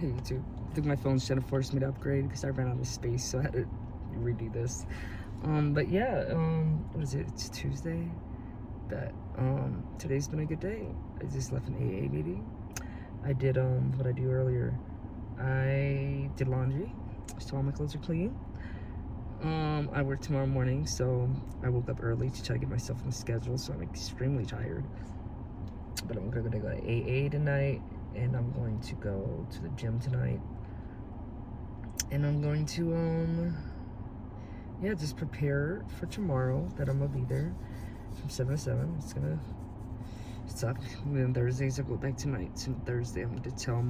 Hey YouTube. I think my phone's trying to force me to upgrade because I ran out of space, so I had to redo this. But yeah, what is it? It's Tuesday. But today's been a good day. I just left an AA meeting. I did what I do earlier. I did laundry, so all my clothes are clean. I work tomorrow morning, so I woke up early to try to get myself on the schedule, so I'm extremely tired. But I'm gonna go to AA tonight, and I'm going to go to the gym tonight, and I'm going to yeah, just prepare for tomorrow that I'm gonna be there from 7 to 7. It's gonna suck. And then Thursdays I go back tonight. So Thursday I'm gonna tell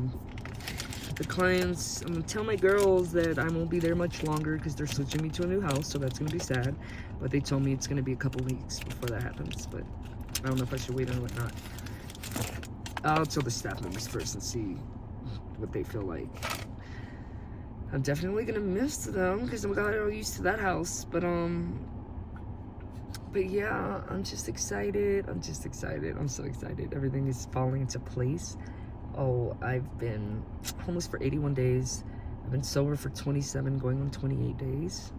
the clients, I'm gonna tell my girls that I won't be there much longer because they're switching me to a new house, so that's gonna be sad. But they told me it's gonna be a couple weeks before that happens, but I don't know if I should wait or whatnot. I'll tell the staff members first and see what they feel like. I'm definitely gonna miss them because I'm got all used to that house, but yeah, I'm just excited. I'm so excited. Everything is falling into place. Oh, I've been homeless for 81 days. I've been sober for 27, going on 28 days.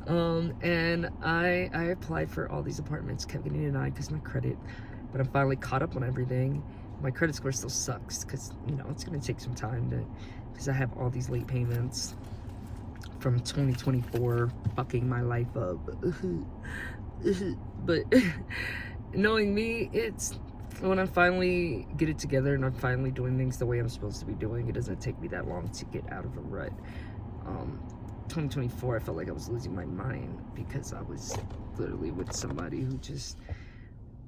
And I applied for all these apartments, kept getting denied because of my credit, but I'm finally caught up on everything. My credit score still sucks because, you know, it's gonna take some time to, because I have all these late payments from 2024 fucking my life up. But knowing me, it's when I finally get it together and I'm finally doing things the way I'm supposed to be doing, it doesn't take me that long to get out of a rut. 2024, I felt like I was losing my mind because I was literally with somebody who just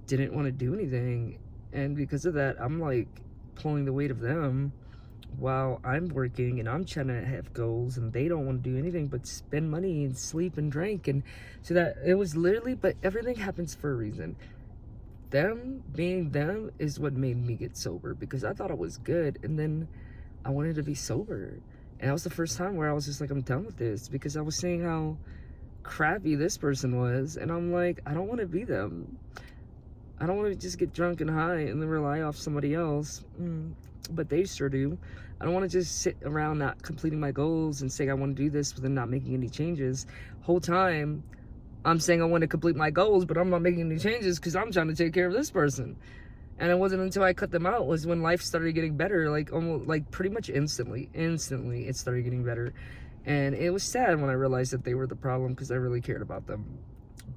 didn't want to do anything, and because of that, I'm like pulling the weight of them while I'm working and I'm trying to have goals, and they don't want to do anything but spend money and sleep and drink. And so that it was literally, but everything happens for a reason. Them being them is what made me get sober, because I thought I was good and then I wanted to be sober, and that was the first time where I was just like, I'm done with this, because I was seeing how crappy this person was, and I'm like, I don't want to be them. I don't want to just get drunk and high and then rely off somebody else, but they sure do. I don't want to just sit around not completing my goals and saying I want to do this but then not making any changes. Whole time I'm saying I want to complete my goals, but I'm not making any changes because I'm trying to take care of this person. And it wasn't until I cut them out was when life started getting better, like almost like pretty much instantly it started getting better. And it was sad when I realized that they were the problem, because I really cared about them.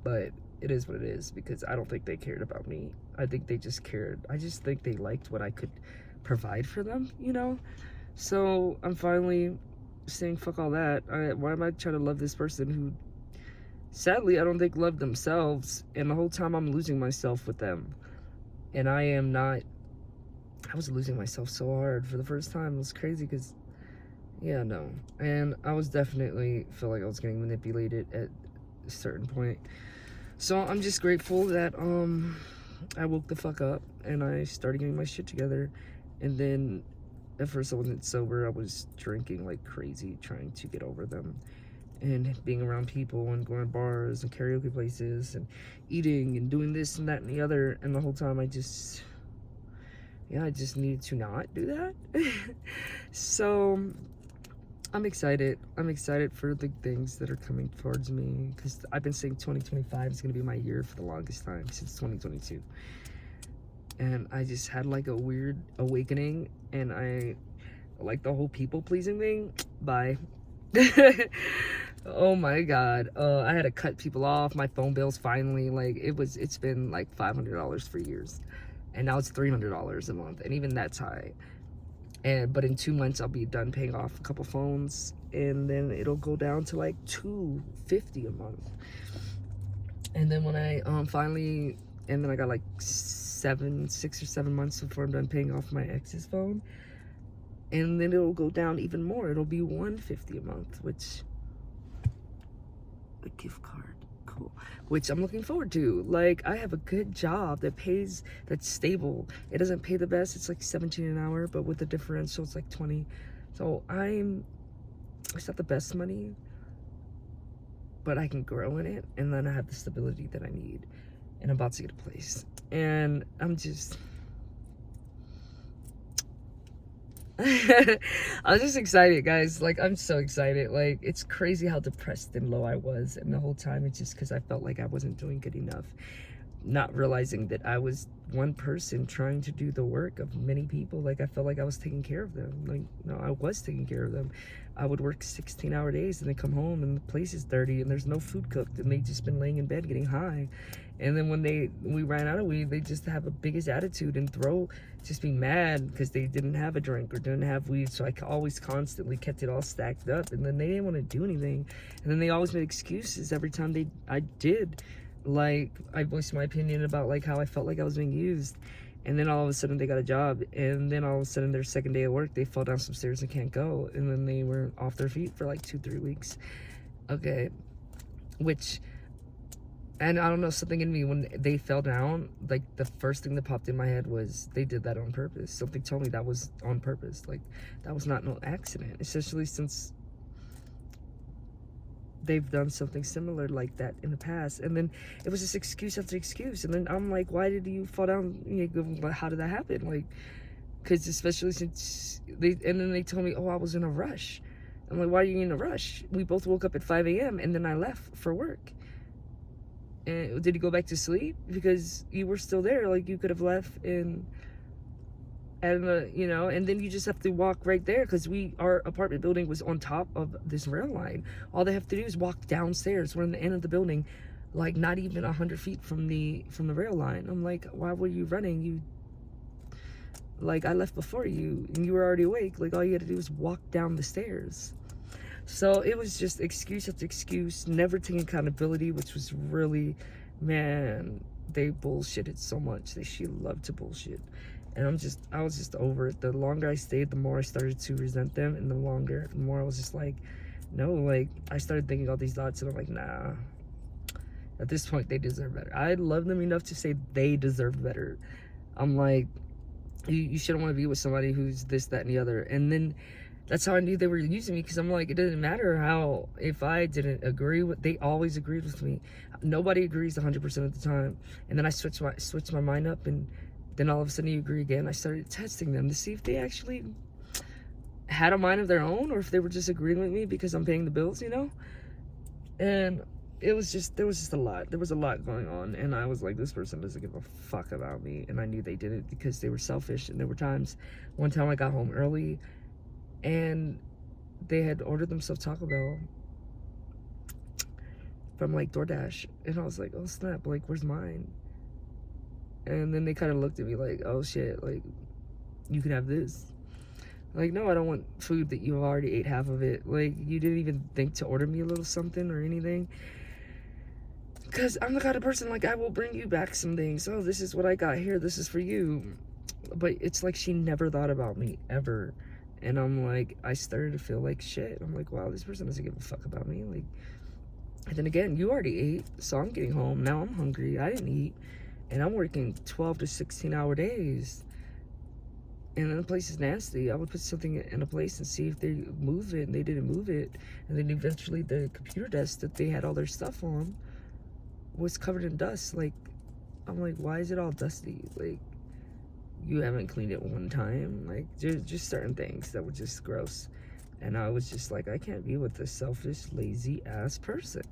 But it is what it is, because I don't think they cared about me. I think they just cared. I just think they liked what I could provide for them, you know? So I'm finally saying, fuck all that. Why am I trying to love this person who, sadly, I don't think loved themselves? And the whole time I'm losing myself with them. And I was losing myself so hard for the first time. It was crazy because, yeah, no. And I was definitely, feel like I was getting manipulated at a certain point. So I'm just grateful that I woke the fuck up and I started getting my shit together. And then at first I wasn't sober. I was drinking like crazy, trying to get over them, and being around people and going to bars and karaoke places and eating and doing this and that and the other. And the whole time I just needed to not do that. So I'm excited. I'm excited for the things that are coming towards me, because I've been saying 2025 is going to be my year for the longest time, since 2022. And I just had like a weird awakening, and I like the whole people pleasing thing. Bye. Oh my god. I had to cut people off. My phone bills finally, like, it's been like $500 for years, and now it's $300 a month, and even that's high. But in 2 months I'll be done paying off a couple phones, and then it'll go down to like $250 a month. And then when I finally, and then I got like 6 or 7 months before I'm done paying off my ex's phone, and then it'll go down even more. It'll be $150 a month, which, a gift card, cool, which I'm looking forward to. Like, I have a good job that pays, that's stable. It doesn't pay the best, it's like 17 an hour, but with the differential it's like 20. So it's not the best money, but I can grow in it, and then I have the stability that I need, and I'm about to get a place. And I'm just, I'm just excited, guys. Like, I'm so excited. Like, it's crazy how depressed and low I was. And the whole time, it's just because I felt like I wasn't doing good enough. Not realizing that I was one person trying to do the work of many people. Like, I felt like I was taking care of them. Like, no, I was taking care of them. I would work 16-hour days and then come home and the place is dirty and there's no food cooked and they just been laying in bed getting high. And then when we ran out of weed, they just have a biggest attitude and just be mad because they didn't have a drink or didn't have weed. So I always constantly kept it all stacked up, and then they didn't want to do anything. And then they always made excuses every time I did. Like, I voiced my opinion about like how I felt like I was being used. And then all of a sudden they got a job, and then all of a sudden their second day of work, they fall down some stairs and can't go. And then they were off their feet for like 2-3 weeks. Okay. And I don't know, something in me, when they fell down, like, the first thing that popped in my head was they did that on purpose. Something told me that was on purpose. Like, that was not no accident. Especially since they've done something similar like that in the past. And then it was just excuse after excuse. And then I'm like, why did you fall down? How did that happen? Like, because especially since and then they told me, oh, I was in a rush. I'm like, why are you in a rush? We both woke up at 5 a.m. and then I left for work. And did you go back to sleep? Because you were still there. Like, you could have left and and then you just have to walk right there, because our apartment building was on top of this rail line. All they have to do is walk downstairs. We're in the end of the building, like not even 100 feet from the rail line. I'm like, why were you running? Like, I left before you and you were already awake. Like, all you had to do was walk down the stairs. So it was just excuse after excuse, never taking accountability, which was really, man, they bullshitted so much. She loved to bullshit. And I was just over it. The longer I stayed, the more I started to resent them. And the more I was just like, no, like, I started thinking all these thoughts and I'm like, nah, at this point, they deserve better. I love them enough to say they deserve better. I'm like, you shouldn't want to be with somebody who's this, that, and the other. And then that's how I knew they were using me, because I'm like, it doesn't matter how, if I didn't agree with, they always agreed with me. Nobody agrees 100% of the time. And then I switched my mind up, and then all of a sudden you agree again. I started testing them to see if they actually had a mind of their own, or if they were just agreeing with me because I'm paying the bills, And there was just a lot. There was a lot going on, and I was like, this person doesn't give a fuck about me. And I knew they didn't, because they were selfish. And there were one time I got home early, and they had ordered themselves Taco Bell from like DoorDash. And I was like, oh snap, like, where's mine? And then they kind of looked at me like, oh shit, like, you can have this. Like, no, I don't want food that you already ate half of it. Like, you didn't even think to order me a little something or anything. Because I'm the kind of person, like, I will bring you back some things. Oh, this is what I got here. This is for you. But it's like she never thought about me, ever. And I'm like, I started to feel like shit. I'm like, wow, this person doesn't give a fuck about me. Like, and then again, you already ate, so I'm getting home. Now I'm hungry. I didn't eat. And I'm working 12 to 16-hour days. And then the place is nasty. I would put something in a place and see if they move it, and they didn't move it. And then eventually the computer desk that they had all their stuff on was covered in dust. Like, I'm like, why is it all dusty? Like, you haven't cleaned it one time. Like, just certain things that were just gross. And I was just like, I can't be with this selfish, lazy ass person.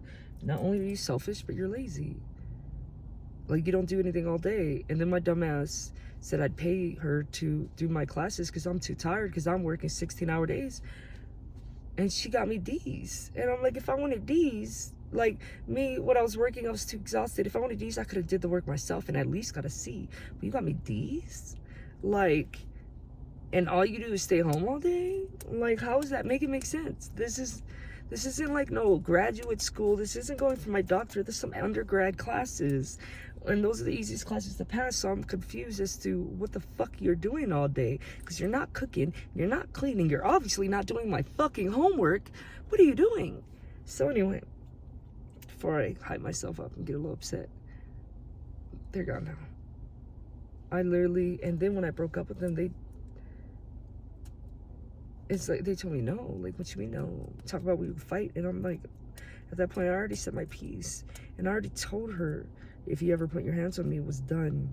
Not only are you selfish, but you're lazy. Like, you don't do anything all day. And then my dumbass said I'd pay her to do my classes because I'm too tired, because I'm working 16-hour days. And she got me D's. And I'm like, if I wanted D's, like, me, when I was working, I was too exhausted. If I wanted D's, I could have did the work myself and at least got a C. But you got me D's? Like, and all you do is stay home all day? Like, how does that make it make sense? This isn't like no graduate school. This isn't going for my doctorate. This is some undergrad classes. And those are the easiest classes to pass. So I'm confused as to what the fuck you're doing all day. Because you're not cooking. You're not cleaning. You're obviously not doing my fucking homework. What are you doing? So anyway, before I hype myself up and get a little upset, they're gone now. And then when I broke up with them, it's like, they told me no. Like, what you mean no? Talk about we would fight. And I'm like, at that point, I already said my piece. And I already told her, if you ever put your hands on me, it was done.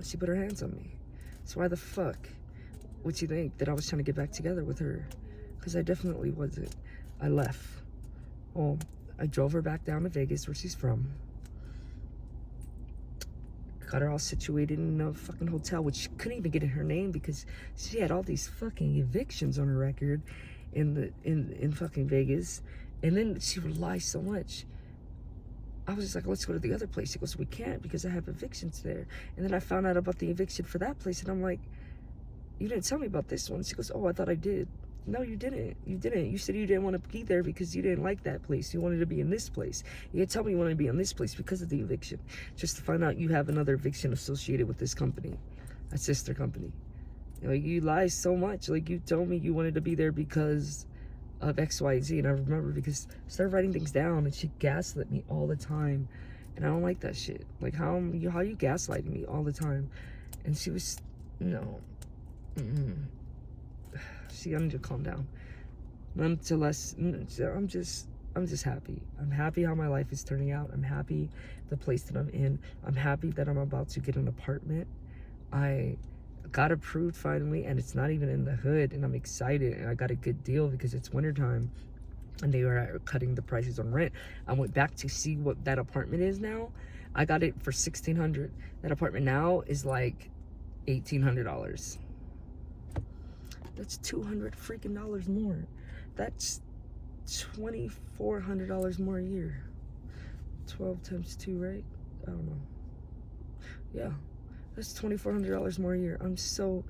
She put her hands on me. So why the fuck? what you think? That I was trying to get back together with her? Because I definitely wasn't. I left. Well, I drove her back down to Vegas, where she's from. Got her all situated in a fucking hotel, which she couldn't even get in her name because she had all these fucking evictions on her record in fucking Vegas. And then she would lie so much. I was just like, let's go to the other place. She goes, we can't because I have evictions there. And then I found out about the eviction for that place, and I'm like, you didn't tell me about this one. She goes, oh, I thought I did. No, you didn't. You didn't. You said you didn't want to be there because you didn't like that place. You wanted to be in this place. You didn't tell me you wanted to be in this place because of the eviction. Just to find out you have another eviction associated with this company, a sister company. Like, you lie so much. Like, you told me you wanted to be there because of X, Y, Z. And I remember because I started writing things down, and she gaslit me all the time. And I don't like that shit. Like, how you gaslighting me all the time? And she was, no. See, I need to calm down. Nonetheless, I'm just happy. I'm happy how my life is turning out. I'm happy the place that I'm in. I'm happy that I'm about to get an apartment. I got approved finally, and it's not even in the hood, and I'm excited, and I got a good deal because it's wintertime and they were cutting the prices on rent. I went back to see what that apartment is now. I got it for $1,600. That apartment now is like $1,800. That's $200 freaking dollars more. That's $2,400 more a year. 12 times 2, right? I don't know. Yeah, that's $2,400 more a year. I'm so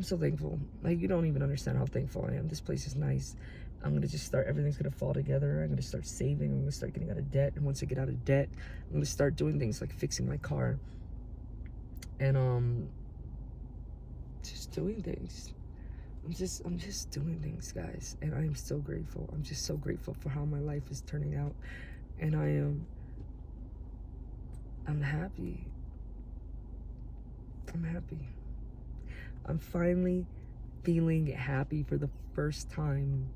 thankful. Like, you don't even understand how thankful I am. This place is nice. I'm gonna just start, everything's gonna fall together. I'm gonna start saving. I'm gonna start getting out of debt. And once I get out of debt, I'm gonna start doing things like fixing my car. And just doing things. I'm just doing things, guys, and I am so grateful. I'm just so grateful for how my life is turning out, and I'm happy. I'm happy. I'm finally feeling happy for the first time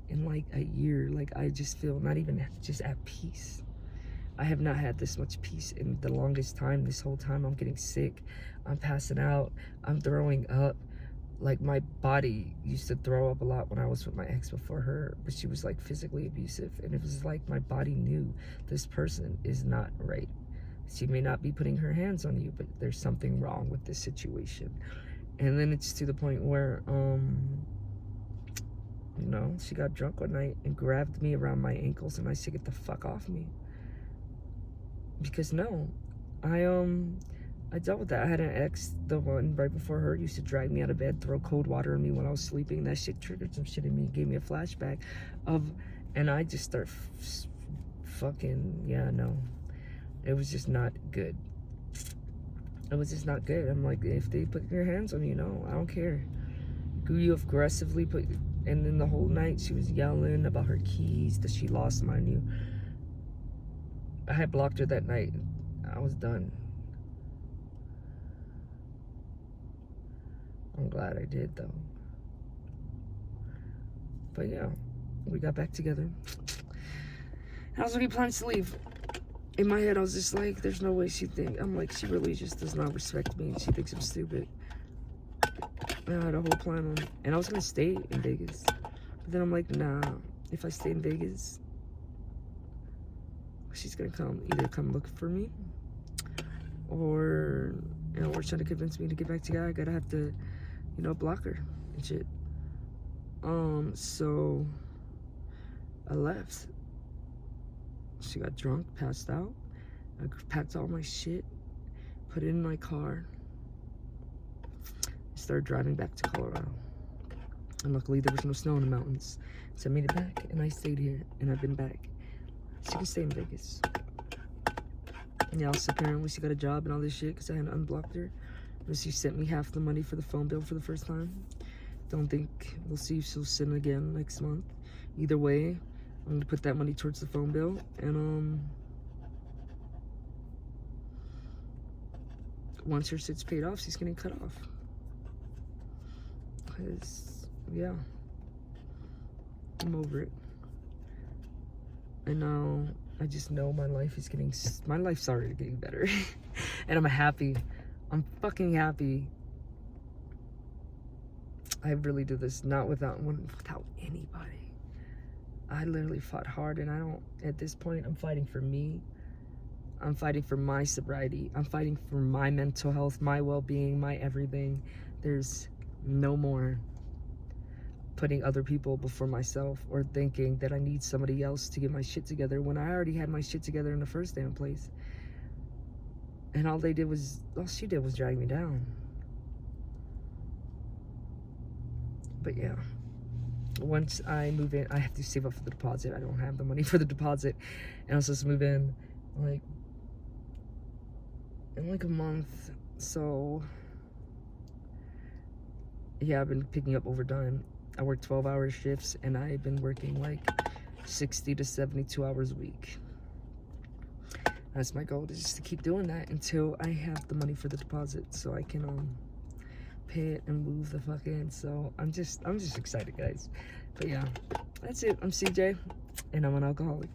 in like a year. Like, I just feel not even just at peace. I have not had this much peace in the longest time. This whole time I'm getting sick. I'm passing out. I'm throwing up. Like, my body used to throw up a lot when I was with my ex before her, but she was like physically abusive, and it was like my body knew this person is not right. She may not be putting her hands on you, but there's something wrong with this situation. And then it's to the point where you know, she got drunk one night and grabbed me around my ankles, and I said, get the fuck off me. Because no, I dealt with that. I had an ex, the one right before her, used to drag me out of bed, throw cold water on me when I was sleeping. That shit triggered some shit in me, gave me a flashback and I just start fucking, yeah, no. It was just not good. It was just not good. I'm like, if they put their hands on you, no, I don't care. You aggressively put, and then the whole night she was yelling about her keys that she lost, mind you. I had blocked her that night. I was done. I'm glad I did, though. But yeah, we got back together. I was already planning to leave. In my head, I was just like, there's no way I'm like, she really just does not respect me, and she thinks I'm stupid. And I had a whole plan on it. And I was gonna stay in Vegas. But then I'm like, nah, if I stay in Vegas, she's gonna either come look for me, or, you know, or trying to convince me to get back together. I gotta have to, you know, block her and shit. So I left. She got drunk, passed out. I packed all my shit, put it in my car, started driving back to Colorado. And luckily there was no snow in the mountains, so I made it back, and I stayed here, and I've been back. She can stay in Vegas. And yeah, also apparently she got a job and all this shit because I hadn't unblocked her. But she sent me half the money for the phone bill for the first time. Don't think, we'll see if she'll send again next month. Either way, I'm gonna put that money towards the phone bill, and once her shit's paid off, she's getting cut off. Cause yeah, I'm over it. And now I just know my life's already getting better, and I'm happy. I'm fucking happy. I really did this not without anybody. I literally fought hard, and I don't, at this point, I'm fighting for me. I'm fighting for my sobriety. I'm fighting for my mental health, my well-being, my everything. There's no more putting other people before myself or thinking that I need somebody else to get my shit together when I already had my shit together in the first damn place. And all she did was drag me down. But yeah, once I move in, I have to save up for the deposit. I don't have the money for the deposit. And I was supposed to move in in like a month. So yeah, I've been picking up overtime. I work 12-hour shifts, and I've been working like 60 to 72 hours a week. That's my goal, is just to keep doing that until I have the money for the deposit, so I can pay it and move the fuck in. So I'm just excited, guys. But yeah, that's it. I'm CJ, and I'm an alcoholic.